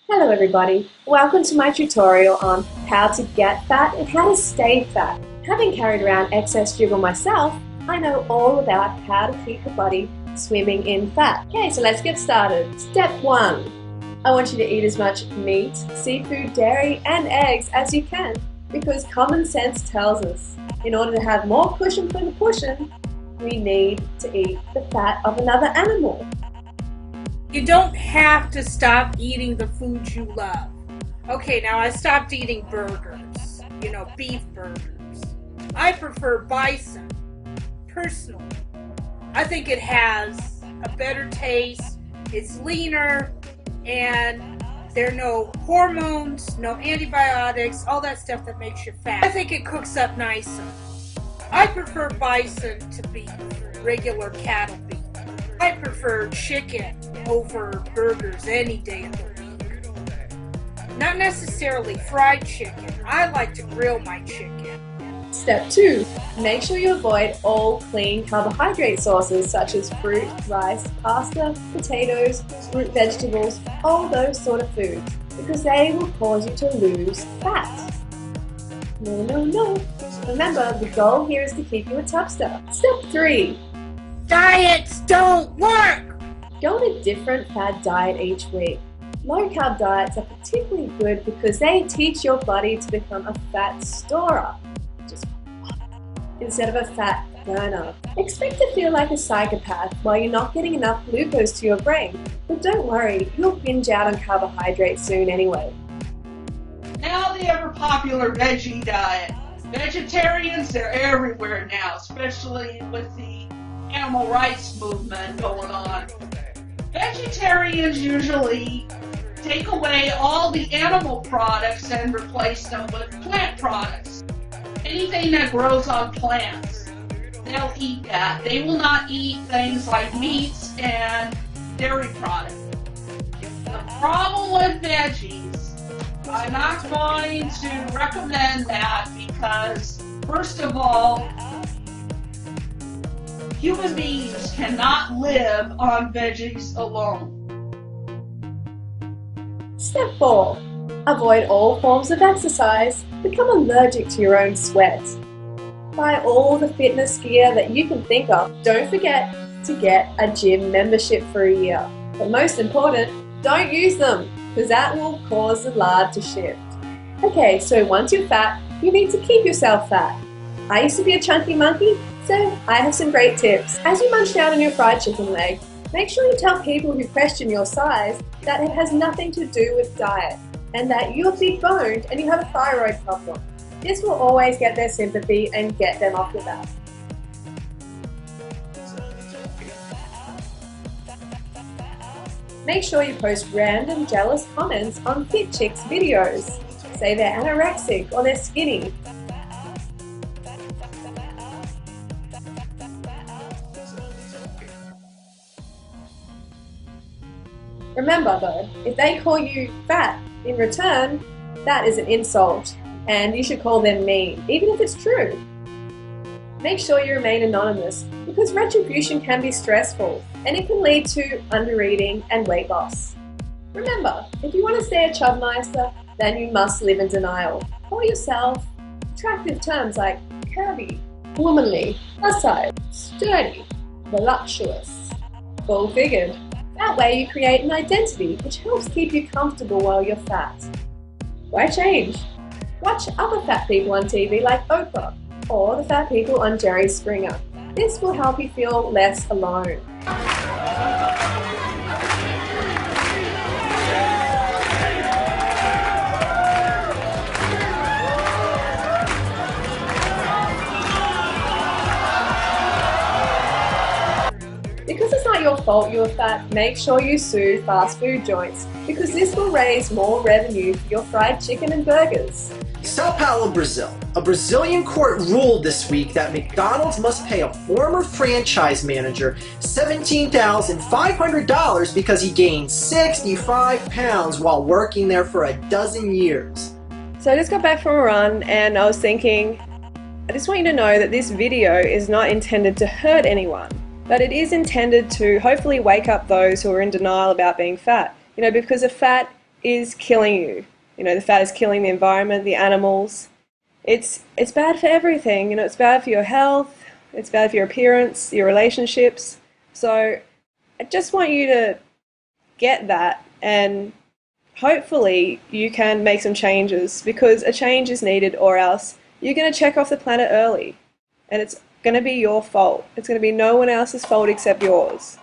Hello everybody, welcome to my tutorial on how to get fat and how to stay fat. Having carried around excess sugar myself, I know all about how to keep your body swimming in fat. Okay, so let's get started. Step 1. I want you to eat as much meat, seafood, dairy and eggs as you can because common sense tells us in order to have more cushion for the cushion, we need to eat the fat of another animal. You don't have to stop eating the foods you love. Okay, now I stopped eating burgers, beef burgers. I prefer bison, personally. I think it has a better taste, it's leaner, and there are no hormones, no antibiotics, all that stuff that makes you fat. I think it cooks up nicer. I prefer bison to beef, regular cattle beef. I prefer chicken over burgers any day of the week. Not necessarily fried chicken. I like to grill my chicken. Step 2. Make sure you avoid all clean carbohydrate sources such as fruit, rice, pasta, potatoes, root vegetables, all those sort of foods because they will cause you to lose fat. No. Remember, the goal here is to keep you a tubster. Step 3. Diets don't work! Go on a different fat diet each week. Low-carb diets are particularly good because they teach your body to become a fat storer, instead of a fat burner. Expect to feel like a psychopath while you're not getting enough glucose to your brain, but don't worry, you'll binge out on carbohydrates soon anyway. Now the ever-popular veggie diet. Vegetarians, they're everywhere now, especially with the animal rights movement going on. Vegetarians usually take away all the animal products and replace them with plant products. Anything that grows on plants, they'll eat that. They will not eat things like meats and dairy products. The problem with veggies, I'm not going to recommend that because, first of all, human beings cannot live on veggies alone. Step 4. Avoid all forms of exercise. Become allergic to your own sweat. Buy all the fitness gear that you can think of. Don't forget to get a gym membership for a year. But most important, don't use them because that will cause the lard to shift. Okay, so once you're fat, you need to keep yourself fat. I used to be a chunky monkey, so I have some great tips. As you munch down on your fried chicken leg, make sure you tell people who question your size that it has nothing to do with diet and that you're big boned and you have a thyroid problem. This will always get their sympathy and get them off your back. Make sure you post random jealous comments on fit chicks videos. Say they're anorexic or they're skinny. Remember though, if they call you fat in return, that is an insult and you should call them mean, even if it's true. Make sure you remain anonymous because retribution can be stressful and it can lead to undereating and weight loss. Remember, if you want to stay a chubmeister, then you must live in denial. Call yourself attractive terms like curvy, womanly, plus size, sturdy, voluptuous, full-figured. That way you create an identity which helps keep you comfortable while you're fat. Why change? Watch other fat people on TV like Oprah or the fat people on Jerry Springer. This will help you feel less alone. Because it's not your fault you're fat, make sure you sue fast food joints because this will raise more revenue for your fried chicken and burgers. Sao Paulo, Brazil. A Brazilian court ruled this week that McDonald's must pay a former franchise manager $17,500 because he gained 65 pounds while working there for a dozen years. So I just got back from a run and I was thinking, I just want you to know that this video is not intended to hurt anyone. But it is intended to hopefully wake up those who are in denial about being fat. Because a fat is killing you. You know, the fat is killing the environment, the animals. It's bad for everything. You know, it's bad for your health, it's bad for your appearance, your relationships. So I just want you to get that, and hopefully you can make some changes, because a change is needed, or else you're going to check off the planet early, and it's going to be your fault. It's going to be no one else's fault except yours.